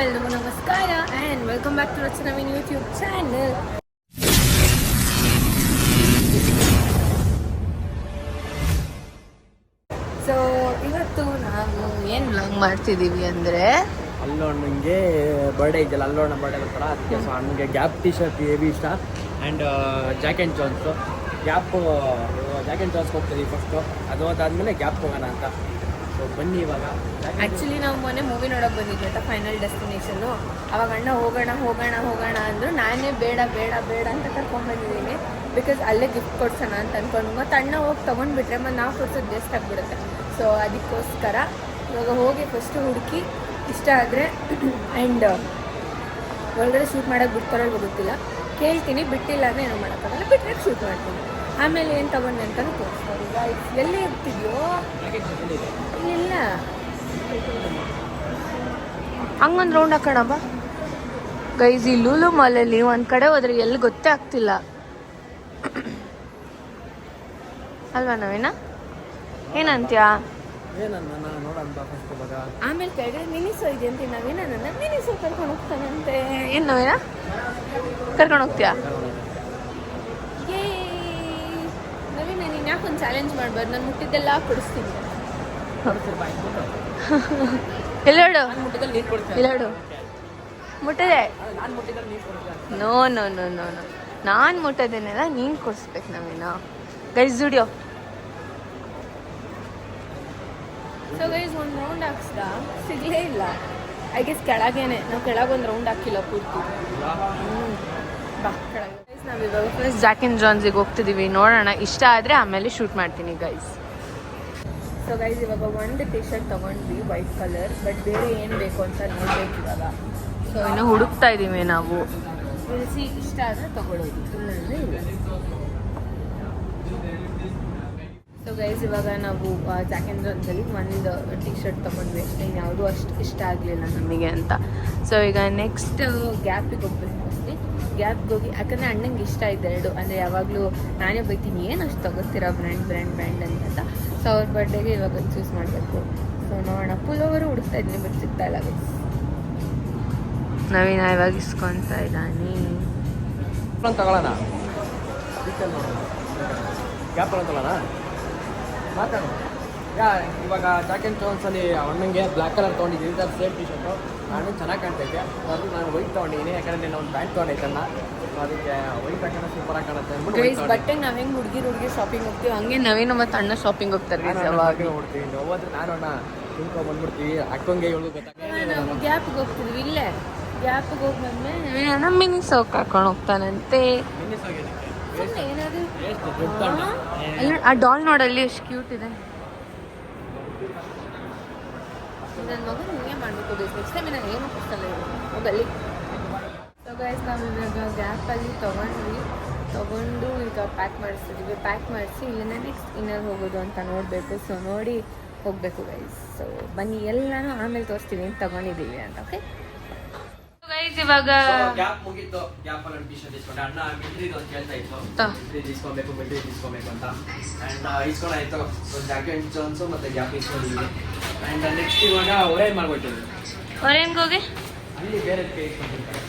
ಎಲ್ರಿಗೂ ನಮಸ್ಕಾರ and welcome back to Rachana Naveen YouTube channel. So ಇವತ್ತು ನಾವು ಏನು ವ್ಲಾಗ್ ಮಾಡ್ತಿದ್ದೀವಿ ಅಂದರೆ ಅಲ್ಲೋಣ್ಣಂಗೆ ಬರ್ಡೇ ಇದೆಯಲ್ಲ, ಅಲ್ಲೋಣ್ಣ ಬರ್ಡೇ ಬರ್ತಾರ, ಅದಕ್ಕೆ ಸೊ ಅಣ್ಣಗೆ ಗ್ಯಾಪ್ ಟಿ ಶರ್ಟ್ ಹೆವಿ ಇಷ್ಟ and Jack and Jones Jack and Jones ಹೋಗ್ತೀವಿ ಫಸ್ಟು. ಅದು ಅದಾದಮೇಲೆ ಗ್ಯಾಪ್ ಹೋಗೋಣ ಅಂತ. ಸೊ ಬನ್ನಿ ಇವಾಗ. ಆ್ಯಕ್ಚುಲಿ ನಾವು ಮೊನ್ನೆ ಮೂವಿ ನೋಡೋಕೆ ಬಂದಿದ್ವಿ ಅಂತ ಫೈನಲ್ ಡೆಸ್ಟಿನೇಷನ್ನು. ಅವಾಗ ಅಣ್ಣ ಹೋಗೋಣ ಅಂದರು. ನಾನೇ ಬೇಡ ಅಂತ ಕರ್ಕೊಂಡ್ಬಂದಿದ್ದೀನಿ. ಬಿಕಾಸ್ ಅಲ್ಲೇ ಗಿಫ್ಟ್ ಕೊಡ್ಸೋಣ ಅಂತ ಅಂದ್ಕೊಂಡು ಮತ್ತು ಅಣ್ಣ ಹೋಗಿ ತೊಗೊಂಡ್ಬಿಟ್ರೆ ಮತ್ತು ನಾವು ಕೊಡ್ಸೋದು ವೇಸ್ಟ್ ಆಗಿಬಿಡುತ್ತೆ. ಸೊ ಅದಕ್ಕೋಸ್ಕರ ಇವಾಗ ಹೋಗಿ ಫಸ್ಟು ಹುಡುಕಿ ಇಷ್ಟ ಆದರೆ ಆ್ಯಂಡ್ ಒಳಗಡೆ ಶೂಟ್ ಮಾಡೋಕ್ಕೆ ಬಿಡ್ತಾರೋ ಗೊತ್ತಿಲ್ಲ, ಕೇಳ್ತೀನಿ. ಬಿಟ್ಟಿಲ್ಲ ಅಂದರೆ ಏನೋ ಮಾಡೋಕ್ಕಾಗಲ್ಲ, ಬಿಟ್ಟರೆ ಶೂಟ್ ಮಾಡ್ತೀನಿ. ಆಮೇಲೆ ಏನು ತೊಗೊಂಡೆ ಅಂತಲೂ ತೋರಿಸ್ಬೋದು. ಎಲ್ಲಿ ಇರ್ತಿದ್ಯೋ ಇಲ್ಲ ಹಂಗೊಂದು ರೌಂಡ್ ಹಾಕೋಣಬ್ಬ ಗೈಸ್. ಈ ಲೂಲು ಮಾಲಲ್ಲಿ ಒಂದು ಕಡೆ ಹೋದ್ರೆ ಎಲ್ಲಿ ಗೊತ್ತೇ ಆಗ್ತಿಲ್ಲ ಅಲ್ವಾ ನವೀನ? ಏನಂತ್ಯಾ? ಆಮೇಲೆ ಕೆಳಗಡೆ ಮಿನಿಸೋ ಇದೆ ಅಂತ ನವೀನ ನನ್ನ ಮಿನಿಸೋ ಕರ್ಕೊಂಡು ಹೋಗ್ತಾನಂತೆ. ಏನು ನವೀನ ಕರ್ಕೊಂಡು ಹೋಗ್ತೀಯಾ? ಏ ನವೀನ, ನೀನು ಯಾಕೊಂದು ಚಾಲೆಂಜ್ ಮಾಡ್ಬಾರ್ದು? ನಾನು ಮುಟ್ಟಿದ್ದೆಲ್ಲ ಕೊಡಿಸ್ತೀನಿ. ಎಲ್ಲೋಡು ಎಲ್ಲೋಡು ಮುಟ್ಟದೆ. No no no no no ನಾನು ಮುಟ್ಟೋದೇನೆಲ್ಲ ನೀನು ಕೊಡಿಸ್ಬೇಕು ನವೀನ. ಗೈಸ್ ದುಡಿಯೋ. ಸೊ ಗೈಸ್ ಒಂದು ರೌಂಡ್ ಹಾಕ್ಸ್ದ, ಸಿಗಲೇ ಇಲ್ಲ. ಐ ಗೆಸ್ ಕೆಳಗೇನೆ, ನಾವು ಕೆಳಗೊಂದು ರೌಂಡ್ ಹಾಕಿಲ್ಲ ಪೂರ್ತಿ. ಬಾ ಕೆಳಗೆ. ಗೈಸ್ ನಾವಿವಾಗ ಫಸ್ಟ್ ಜಾಕ್ ಆ್ಯಂಡ್ ಜಾನ್ಸಿಗೆ ಹೋಗ್ತಿದ್ದೀವಿ. ನೋಡೋಣ, ಇಷ್ಟ ಆದರೆ ಆಮೇಲೆ ಶೂಟ್ ಮಾಡ್ತೀನಿ ಗೈಸ್. ಸೊ ಗೈಸ್ ಇವಾಗ ಒಂದು ಟಿ ಶರ್ಟ್ ತೊಗೊಂಡ್ವಿ ವೈಟ್ ಕಲರ್, ಬಟ್ ಬೇರೆ ಏನು ಬೇಕು ಅಂತ ನೋಡ್ಬೇಕು ಇವಾಗ. ಸೊ ಇನ್ನೂ ಹುಡುಕ್ತಾ ಇದ್ದೀವಿ ನಾವು. ಇಳಿಸಿ ಇಷ್ಟ ಆದರೆ ತೊಗೊಳ್ಳೋದು, ಇಲ್ಲಂದರೆ ಇಲ್ಲ. ಸೊ ಗೈಸ್ ಇವಾಗ ನಾವು ಜಾಕ್ ಆ್ಯಂಡ್ ಜಾನ್ಸಲ್ಲಿ ಒಂದು ಟಿ ಶರ್ಟ್ ತೊಗೊಂಡ್ವಿ ಅಷ್ಟೇ. ಯಾವುದೂ ಅಷ್ಟು ಇಷ್ಟ ಆಗಲಿಲ್ಲ ನಮಗೆ ಅಂತ. ಸೊ ಈಗ ನೆಕ್ಸ್ಟ್ ಗ್ಯಾಪಿಗೆ ಹೋಗ್ಬೇಕು ಅಷ್ಟೇ. ಗ್ಯಾಪ್ಗೆ ಹೋಗಿ, ಯಾಕಂದರೆ ಅಣ್ಣಂಗೆ ಇಷ್ಟ ಇದೆ ಎರಡು. ಅಂದರೆ ಯಾವಾಗಲೂ ನಾನೇ ಬೈತೀನಿ, ಏನು ಅಷ್ಟು ತೊಗೋತೀರಾ ಬ್ರ್ಯಾಂಡ್ ಅಂತ. ಸೊ ಅವ್ರ ಬರ್ಡೇಗೆ ಇವಾಗ ಚೂಸ್ ಮಾಡಬೇಕು. ಸೊ ನೋಡೋಣ. ಪುಲೋವರು ಹುಡುಕ್ತಾ ಇದ್ದೀನಿ, ಬಟ್ ಸಿಗ್ತಾ ಇಲ್ಲ ಗೈಸ್. ನವೀನ ಇವಾಗ ಇಸ್ಕೊತಾ ಇದ್ದಾನೆ. ತಗೊಳ್ಳೋಣ, ಗ್ಯಾಪ್ ತಗೊಳ್ಳೋಣ, ಮಾತಾಡೋಣ. ಇವಾಗ ಜಾಕ್ ಆ್ಯಂಡ್ ಜಾನ್ಸಲ್ಲಿ ಅಣ್ಣಂಗೆ ಬ್ಲ್ಯಾಕ್ ಕಲರ್ ತೊಗೊಂಡಿದ್ದೀನಿ, ಅದು ಸೇಮ್ ಟಿ ಶರ್ಟು. ನಾನು ಚೆನ್ನಾಗಿ ಕಾಣ್ತೈತೆ, ಅದು ನಾನು ವೈಟ್ ತೊಗೊಂಡಿದ್ದೀನಿ. ಯಾಕಂದರೆ ನಾನು ಒಂದು ಪ್ಯಾಂಟ್ ತೊಗೊಂಡೈತಲ್ಲ, ಅದಕ್ಕೆ ವೈಟ್ ಹಾಕೋಣ ಸೂಪರ್ ಆಗಿ ಕಾಣುತ್ತೆ. ಗೈಸ್ ಬಟ್ಟೆಗೆ ನಾವು ಹೆಂಗೆ ಹುಡುಗಿ ಶಾಪಿಂಗ್ ಹೋಗ್ತೀವಿ, ಹಂಗೆ ನವೀನ ಮತ್ತು ಅಣ್ಣ ಶಾಪಿಂಗ್ ಹೋಗ್ತಾರೆ. ಹೋಗ್ತೀವಿ ಹೋದ್ರೆ ನಾನು ಅಣ್ಣ ತಿನ್ಕೊಂಡು ಬಂದ್ಬಿಡ್ತೀವಿ. ಅಕ್ಕಂಗೆ ಹೇಳೋದು ಗೊತ್ತಾಗ ನಾವು ಗ್ಯಾಪ್ಗೆ ಹೋಗ್ತಿದ್ವಿ. ಇಲ್ಲೇ ಗ್ಯಾಪ್ಗೆ ಹೋಗಿ ಬಂದ್ಮೇಲೆ ಅಣ್ಣ ಮಿನಿಸ್ ಹಾಕೊಂಡು ಹೋಗ್ತಾನಂತೆ. ಆ ಡಾಲ್ ನೋಡಲ್ಲಿ ಎಷ್ಟು ಕ್ಯೂಟ್ ಇದೆ. ನನ್ನ ಮಗ ಹಿಂಗೆ ಮಾಡಬೇಕು ಗೈಸ್. ನೆಕ್ಸ್ಟ್ ಟೈಮ್ ನಾನು ಏನು ಕೊಡ್ತಲ್ಲ ಹೋಗಲ್ಲಿ. ಸೊ ಗೈಸ್ ನಾವು ಇವಾಗ ಗ್ಯಾಪಲ್ಲಿ ತೊಗೊಂಡು ಈಗ ಪ್ಯಾಕ್ ಮಾಡಿಸ್ತಿದ್ದೀವಿ. ಪ್ಯಾಕ್ ಮಾಡಿಸಿ ಇಲ್ಲಿಂದ ನೆಕ್ಸ್ಟ್ ಇನ್ನರ್ ಹೋಗೋದು ಅಂತ ನೋಡಬೇಕು. ಸೊ ನೋಡಿ ಹೋಗಬೇಕು ಗೈಸ್. ಸೊ ಬನ್ನಿ, ಎಲ್ಲನೂ ಆಮೇಲೆ ತೋರಿಸ್ತೀವಿ ಏನು ತೊಗೊಂಡಿದ್ದೀವಿ ಅಂತ. ಓಕೆ ಗೈಸ್ ಇವಾಗ ಗ್ಯಾಪ್ ಮುಗಿತ್ತು. ಗ್ಯಾಪ್ ಅಲ್ಲಿ ಟಿ ಶರ್ಟ್ ಇಸ್ಕೊಂಡೆ. ಅಣ್ಣ ಮಿಲ್ಟ್ರಿ ಅಂತ ಕೇಳ್ತಾ ಇತ್ತು, ಮಿಲ್ಟ್ರಿ ಇಸ್ಕೊಬೇಕು ಅಂತ. ಆ್ಯಂಡ್ ಇಸ್ಕೊಂಡಾಯ್ತು. ಜಾಕ್ ಆ್ಯಂಡ್ ಜಾನ್ಸು ಮತ್ತು ಗ್ಯಾಪ್ ಇಸ್ಕೊಂಡಿದ್ವಿ. ಆ್ಯಂಡ್ ನೆಕ್ಸ್ಟ್ ಇವಾಗ ಒರೇನ್ ಮಾಡ್ಕೊಳ್ತೀವಿ. ಒರೇನ್ಗೆ ಹೋಗಿ ಅಲ್ಲಿ ಬೇರೆ ಇಸ್ಕೊಂಡಿರ್ತಾರೆ,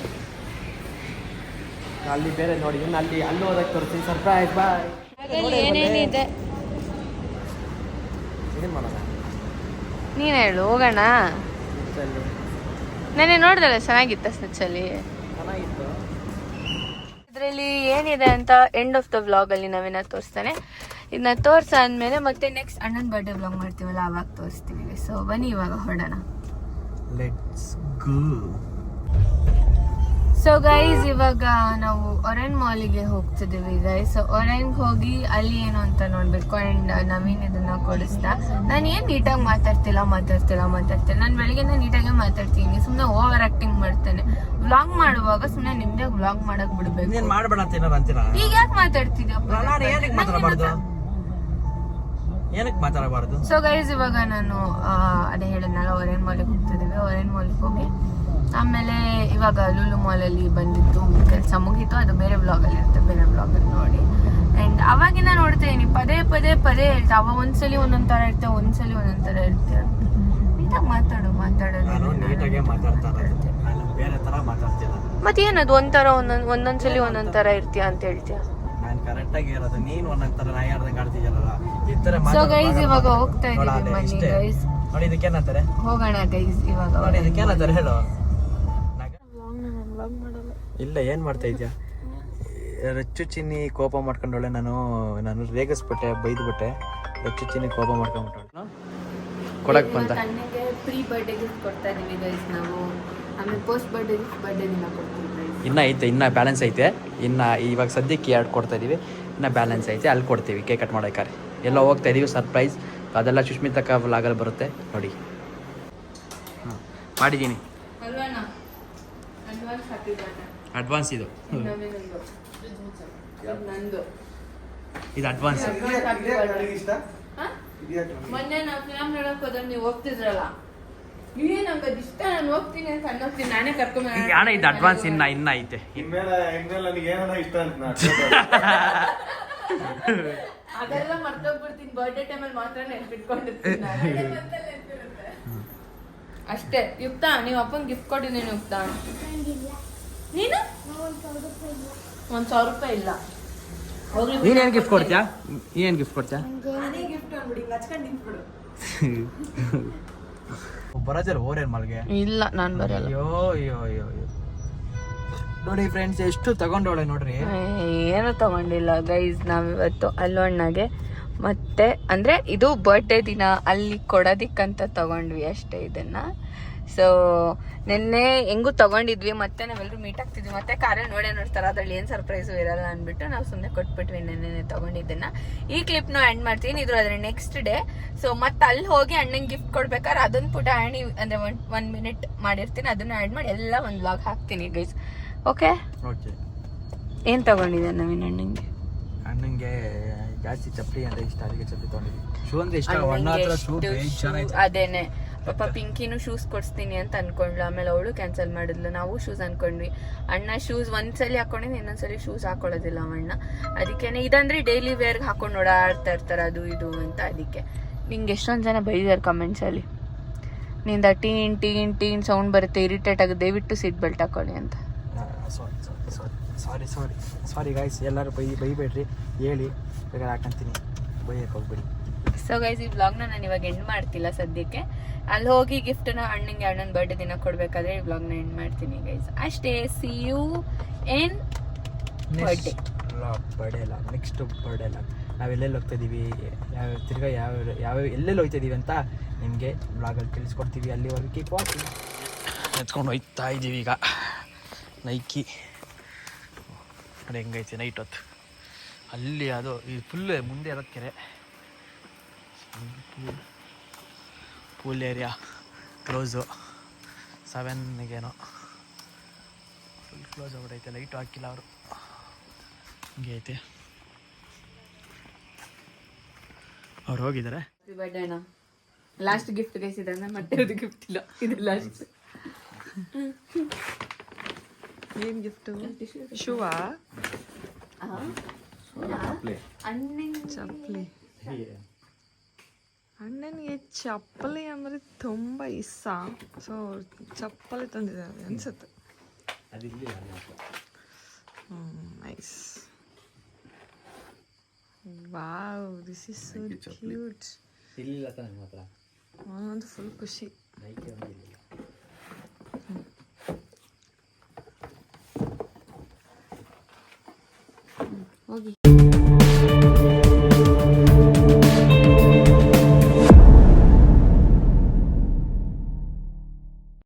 ಅಲ್ಲಿ ಬೇರೆ ನೋಡಿ. ಇನ್ನು ಅಲ್ಲಿ ಹೋದಕ್ಕೆ ತೋರಿಸ್ತೀನಿ. ಸರ್ಪ್ರೈಸ್ ಬಾಯ್. ಏನೇನಿದೆ ಏನು ಮಾಡೋಣ? ನೀನು ಹೇಳು, ಹೋಗೋಣ. ನೆನ್ನೆ ನೋಡಿದಲ್ಲ, ಚೆನ್ನಾಗಿತ್ತ ಸ್ನೆಚ್ಚಲ್ಲಿ. ಚೆನ್ನಾಗಿತ್ತು. ಇದರಲ್ಲಿ ಏನಿದೆ ಅಂತ ಎಂಡ್ ಆಫ್ ದ ವ್ಲಾಗಲ್ಲಿ ನವೀನ ತೋರಿಸ್ತಾನೆ. ಇದನ್ನ ತೋರಿಸಾದ್ಮೇಲೆ ಮತ್ತೆ ನೆಕ್ಸ್ಟ್ ಅಣ್ಣನ ಬರ್ಡೇ ವ್ಲಾಗ್ ಮಾಡ್ತೀವಲ್ಲ, ಅವಾಗ ತೋರಿಸ್ತೀವಿ. ಸೊ ಬನ್ನಿ ಇವಾಗ ಹೊರಡೋಣ. Let's go. ಸೊ ಗೈಸ್ ಇವಾಗ ನಾವು ಒರೆನ್ ಮಾಲಿಗೆ ಹೋಗ್ತಿದ್ದೀವಿ ಗೈಸ್. ಸೊ ಒರೆನ್ಗೆ ಹೋಗಿ ಅಲ್ಲಿ ಏನು ಅಂತ ನೋಡಬೇಕು. ಆ್ಯಂಡ್ ನವೀನ್ ಇದನ್ನು ಕೊಡಿಸ್ತಾ. ನಾನು ಏನು ನೀಟಾಗಿ ಮಾತಾಡ್ತಿಲ್ಲ. ನಾನು ಬೆಳಿಗ್ಗೆನ ನೀಟಾಗೆ ಮಾತಾಡ್ತೀನಿ, ಸುಮ್ಮನೆ ಓವರ್ ಆ್ಯಕ್ಟಿಂಗ್ ಮಾಡ್ತೇನೆ. ವ್ಲಾಗ್ ಮಾಡುವಾಗ ಸುಮ್ಮನೆ ನಿಮ್ಮದೇ ವ್ಲಾಗ್ ಮಾಡಕ್ ಬಿಡ್ಬೇಕು. ಈಗ ಯಾಕೆ ಮಾತಾಡ್ತಿದ್ಯಪ್ಪ? ಸೊ ಗೈಸ್ ಇವಾಗ ನಾನು ಅದೇ ಹೇಳಿದ್ನಲ್ಲ, ಒರೆನ್ ಮಾಲಿಗೆ ಹೋಗ್ತಿದ್ದೀವಿ. ಒರೆನ್ ಮಾಲಿಗೆ ಹೋಗಿ ಆಮೇಲೆ ಇವಾಗ ಲೂಲು ಮಾಲಲ್ಲಿ ಬಂದಿದ್ದು ಕೆಲಸ ಮುಗೀತು. ಅದು ಬೇರೆ ವ್ಲಾಗಲ್ಲಿ ಇರುತ್ತೆ, ಬೇರೆ ವ್ಲಾಗಲ್ಲಿ ನೋಡಿ. ಆ್ಯಂಡ್ ಅವಾಗಿಂದ ನೋಡ್ತಾ ಇದೀನಿ ಪದೇ ಹೇಳ್ತಾ. ಅವ ಒಂದ್ಸಲಿ ಒಂದೊಂದು ಥರ ಇರುತ್ತೆ, ಒಂದ್ಸಲಿ ಒಂದೊಂದು ಥರ ಇರುತ್ತೆ. ನೀಟಾಗಿ ಮಾತಾಡೋದು ನಾನು ನೀಟಾಗೆ ಮಾತಾಡ್ತಾ ಇರೋದು, ನಾನು ಬೇರೆ ಥರ ಮಾತಾಡ್ತಿಲ್ಲ. ಮತ್ತೇನದು ಒಂಥರ ಒಂದೊಂದ್ಸಲಿ ಒಂದೊಂದ್ ಥರ ಇರ್ತೀಯ ಅಂತ ಹೇಳ್ತೀಯ. ನಾನು ಕರೆಕ್ಟಾಗಿ ಇರೋದು, ನೀನು ಒಂದೊಂದು ಥರ ನಾಯಿ ಆಡ್ದಂಗೆ ಆಡ್ತಿದ್ಯಲ್ಲ ಈ ಥರ. ಸೊ ಗೈಸ್ ಇವಾಗ ಹೋಗ್ತಾ ಇದೀವಿ ಮನೆಗೆ ಗೈಸ್. ನೋಡಿ ಇದಕ್ಕೇನಂತಾರೆ, ಹೋಗೋಣ ಗೈಸ್ ಇವಾಗ. ನೋಡಿ ಇದಕ್ಕೇನಂತಾರೆ ಹೇಳು. ಇಲ್ಲ ಏನು ಮಾಡ್ತಾ ಇದ್ಯಾ? ರಚ್ಚು ಚಿನ್ನಿ ಕೋಪ ಮಾಡ್ಕೊಂಡೋಳೆ, ನಾನು ರೇಗಿಸ್ಬಿಟ್ಟೆ, ಬೈದ್ಬಿಟ್ಟೆ. ರಚ್ಚು ಚಿನ್ನಿ ಕೋಪ ಮಾಡ್ಕೊಂಡ್ಬಿಟ್ಟೆ. ಕೊಡಕ್ ಬಂತ ನನಗೆ ಪ್ರೀ ಬರ್ಡೇ ಗಿಫ್ಟ್ ಕೊಡ್ತಾ ಇದೀವಿ ಗೈಸ್ ನಾವು. ಆಮೇಲೆ ಪೋಸ್ಟ್ ಬರ್ಡೇ ದಿನ ಕೊಡ್ತೀವಿ ಗೈಸ್. ಇನ್ನ ಐತೆ, ಇನ್ನ ಬ್ಯಾಲೆನ್ಸ್ ಐತೆ. ಇನ್ನ ಇವಾಗ ಸದ್ಯಕ್ಕೆ 2 ಕೊಡ್ತಾ ಇದೀವಿ, ಇನ್ನ ಬ್ಯಾಲೆನ್ಸ್ ಐತೆ, ಅಲ್ಲಿ ಕೊಡ್ತೀವಿ ಕೇಕ್ ಕಟ್ ಮಾಡೋಕ್ಕಾರೆ. ಎಲ್ಲ ಹೋಗ್ತಾ ಇದೀವಿ ಸರ್ಪ್ರೈಸ್. ಅದೆಲ್ಲ ಸುಷ್ಮಿತಕ್ಕ ವ್ಲಾಗಲ್ಲಿ ಬರುತ್ತೆ ನೋಡಿ. ಮಾಡಿದ್ದೀನಿ ಅಡ್ವಾನ್ಸ್. ಇದು ಅಡ್ವಾನ್ಸ್. ಮೊನ್ನೆ ನಾವು ಫಿಲಮ್ ನೋಡಕ್ ಹೋದ್ರೆ ನೀವು ಹೋಗ್ತಿದ್ರಲ್ಲ, ಇದೇ ನಂಗೆ ಇಷ್ಟ, ನಾನು ಹೋಗ್ತೀನಿ ಅಂತ ಅನ್ನೋಗ್ತೀನಿ, ನಾನೇ ಕರ್ಕೊಂಡ್ ಯಾಣ ಇದು ಅಡ್ವಾನ್ಸ್. ಇನ್ನ ಐತೆ. ಅದೆಲ್ಲ ಮರ್ತೋಗ್ಬಿಡ್ತೀನಿ, ಬರ್ಡೇ ಟೈಮಲ್ಲಿ ಮಾತ್ರ ನೆನ್ಪಿಟ್ಕೊಂಡಿರ್ತೀನಿ ಅಷ್ಟೇ. ಯುಕ್ತ ನೀವು ಅಪ್ಪನ ಗಿಫ್ಟ್ ಕೊಟ್ಟಿದ್ದೀನಿ ಯುಕ್ತ. ನೀನು 1,000 ರೂಪಾಯಿ ಇಲ್ಲ. ನೀನೇನು ಗಿಫ್ಟ್ ಕೊಡ್ತೀಯಾ? ಏನು ಗಿಫ್ಟ್ ಕೊಡ್ತೀಯಾ? ಬರೋದಿಲ್ಲ ಓರೇನ್ ಮಲ್ಗೆ. ಇಲ್ಲ ನಾನು ಬರಲ್ಲ. ಅಯ್ಯೋ ನೋಡಿ ಫ್ರೆಂಡ್ಸ್, ಎಷ್ಟು ತಗೊಂಡೋಳೆ ನೋಡ್ರಿ. ಏನು ತಗೊಂಡಿಲ್ಲ ಗೈಸ್. ನಾವಿವತ್ತು ಅಲ್ಲೋಣ್ಣಗೆ ಮತ್ತೆ ಅಂದ್ರೆ ಇದು ಬರ್ಡೇ ದಿನ ಅಲ್ಲಿ ಕೊಡೋದಿಕ್ಕಂತ ತಗೊಂಡ್ವಿ ಅಷ್ಟೇ ಇದನ್ನ. ಸೊ ನಿನ್ನೆ ಹೆಂಗೂ ತಗೊಂಡಿದ್ವಿ, ಮತ್ತೆ ನಾವೆಲ್ಲರೂ ಮೀಟ್ ಆಗ್ತಿದ್ವಿ, ಮತ್ತೆ ಕಾರಲ್ಲಿ ನೋಡ್ತಾರೆ ಅದ್ರಲ್ಲಿ ಏನು ಸರ್ಪ್ರೈಸು ಇರಲ್ಲ ಅಂದ್ಬಿಟ್ಟು ನಾವು ಸುಮ್ಮನೆ ಕೊಟ್ಬಿಟ್ವಿ ನೆನ್ನೆ ತಗೊಂಡಿದ್ದನ್ನ. ಈ ಕ್ಲಿಪ್ನು ಆ್ಯಡ್ ಮಾಡ್ತೀನಿ, ಇದ್ರ ಅದ್ರ ನೆಕ್ಸ್ಟ್ ಡೇ. ಸೊ ಮತ್ತೆ ಅಲ್ಲಿ ಹೋಗಿ ಅಣ್ಣಂಗೆ ಗಿಫ್ಟ್ ಕೊಡ್ಬೇಕಾದ್ರೆ ಅದನ್ನ ಪುಟ ಆ್ಯಣಿ ಅಂದ್ರೆ 1 ಮಿನಿಟ್ ಮಾಡಿರ್ತೀನಿ, ಅದನ್ನ ಆ್ಯಡ್ ಮಾಡಿ ಎಲ್ಲ ಒಂದು ವ್ಲಾಗ್ ಹಾಕ್ತೀನಿ ಗೈಸ್. ಓಕೆ ಏನು ತಗೊಂಡಿದ್ದೆ ನವೀನ್ ಅಣ್ಣಂಗೆ ಜಾಸ್ತಿ ಚಪ್ಪಲಿ ಅಂದ್ರೆ ಇಷ್ಟ, ಅದಕ್ಕೆ ಚಪ್ಪಲಿ ತಗೊಂಡಿದ್ವಿ. ಶೂ ಅಂದ್ರೆ ಇಷ್ಟ. ಅದೇನೆ ಪಾಪ ಪಿಂಕಿನೂ ಶೂಸ್ ಕೊಡ್ಸ್ತೀನಿ ಅಂತ ಅನ್ಕೊಂಡ್ಲು, ಆಮೇಲೆ ಅವಳು ಕ್ಯಾನ್ಸಲ್ ಮಾಡಿದ್ಲು. ನಾವು ಶೂಸ್ ಅನ್ಕೊಂಡ್ವಿ. ಅಣ್ಣ ಶೂಸ್ ಒಂದ್ಸಲಿ ಹಾಕೊಂಡಿದ್ದು ಇನ್ನೊಂದ್ಸಲಿ ಶೂಸ್ ಹಾಕೊಳ್ಳೋದಿಲ್ಲ ಅಣ್ಣ. ಅದಕ್ಕೇನೆ ಇದಂದ್ರೆ ಡೈಲಿ ವೇರ್ಗೆ ಹಾಕೊಂಡು ಓಡಾಡ್ತಾ ಇರ್ತಾರೆ ಅದು ಇದು ಅಂತ. ಅದಕ್ಕೆ ನಿಂಗೆ ಎಷ್ಟೊಂದು ಜನ ಬೈದಾರೆ ಕಮೆಂಟ್ಸಲ್ಲಿ, ನಿಂದ ಟೀನ್ ಸೌಂಡ್ ಬರುತ್ತೆ, ಇರಿಟೇಟ್ ಆಗುತ್ತೆ, ದಯವಿಟ್ಟು ಸೀಟ್ ಬೆಲ್ಟ್ ಹಾಕೊಳ್ಳಿ ಅಂತ. ಸಾರಿ ಗೈಸ್, ಎಲ್ಲರೂ ಬೈಬೇಡ್ರಿ, ಹೇಳಿ ಬೇಕಾದ್ರೆ ಹಾಕಂತೀನಿ, ಬೈಯಕ್ಕೆ ಹೋಗ್ಬೇಡಿ. ಸೊ ಗೈಸ್ ಈ ವ್ಲಾಗ್ನ ನಾನು ಇವಾಗ ಎಂಡ್ ಮಾಡ್ತಿಲ್ಲ ಸದ್ಯಕ್ಕೆ. ಅಲ್ಲಿ ಹೋಗಿ ಗಿಫ್ಟನ್ನ ಅಣ್ಣಂಗೆ ಅಣ್ಣನ ಬರ್ಡೇ ದಿನ ಕೊಡಬೇಕಾದ್ರೆ ಈ ವ್ಲಾಗ್ನ ಎಂಡ್ ಮಾಡ್ತೀನಿ ಗೈಸ್ ಅಷ್ಟೇ. ಸಿ ಯು ಇನ್ ಬರ್ಡೇ ಇಲ್ಲ, ನೆಕ್ಸ್ಟ್ ಬರ್ಡೇ ಇಲ್ಲ. ನಾವು ಎಲ್ಲೆಲ್ಲಿ ಹೋಗ್ತಾ ಇದ್ದೀವಿ, ತಿರ್ಗಾ ಯಾವ ಎಲ್ಲೆಲ್ಲಿ ಹೋಗ್ತಾ ಇದ್ದೀವಿ ಅಂತ ನಿಮಗೆ ಬ್ಲಾಗಲ್ಲಿ ತಿಳಿಸ್ಕೊಡ್ತೀವಿ. ಅಲ್ಲಿವರೆಗೆ ಕೀಪ್ ವಾಚಿಂಗ್. ಎತ್ಕೊಂಡು ಹೋಗ್ತಾ ಇದ್ದೀವಿ ಈಗ ನೈಕಿ. ನೋಡಿ ಹೆಂಗೈತೆ ನೈಟ್ ಹೊತ್ತು ಅಲ್ಲಿ. ಅದು ಈ ಫುಲ್ ಮುಂದೆ ಇರೋದು ಕೆರೆ, ಪೂಲ್ ಏರಿಯಾ ಕ್ಲೋಸು 7ಗೇನೋ ಫುಲ್ ಕ್ಲೋಸ್ ಆಗ್ಬಿಟ್ಟೈತೆ. ಲೈಟು ಹಾಕಿಲ್ಲ ಅವರು, ಹಿಂಗೆ ಐತೆ. ಅವ್ರು ಹೋಗಿದ್ದಾರೆ. ಬರ್ಡೇನಾ ಲಾಸ್ಟ್ ಗಿಫ್ಟ್ ಗೈಸಿದ್ರೆ ಮತ್ತೆ ಅದು ಗಿಫ್ಟ್ ಇಲ್ಲ, ಇದು ಲಾಸ್ಟ್. ಏನು ಗಿಫ್ಟು? ಶೂವಾ? ಚಪ್ಪಲಿ. ಅಣ್ಣನಿಗೆ ಚಪ್ಪಲಿ ಅಂದರೆ ತುಂಬ ಇಷ್ಟ, ಸೊ ಚಪ್ಪಲಿ ತಂದಿದ್ದಾರೆ ಅನ್ಸುತ್ತೆ. Nice. Wow, this is so cute. ಒಂದು ಫುಲ್ ಖುಷಿ. ಹೋಗಿ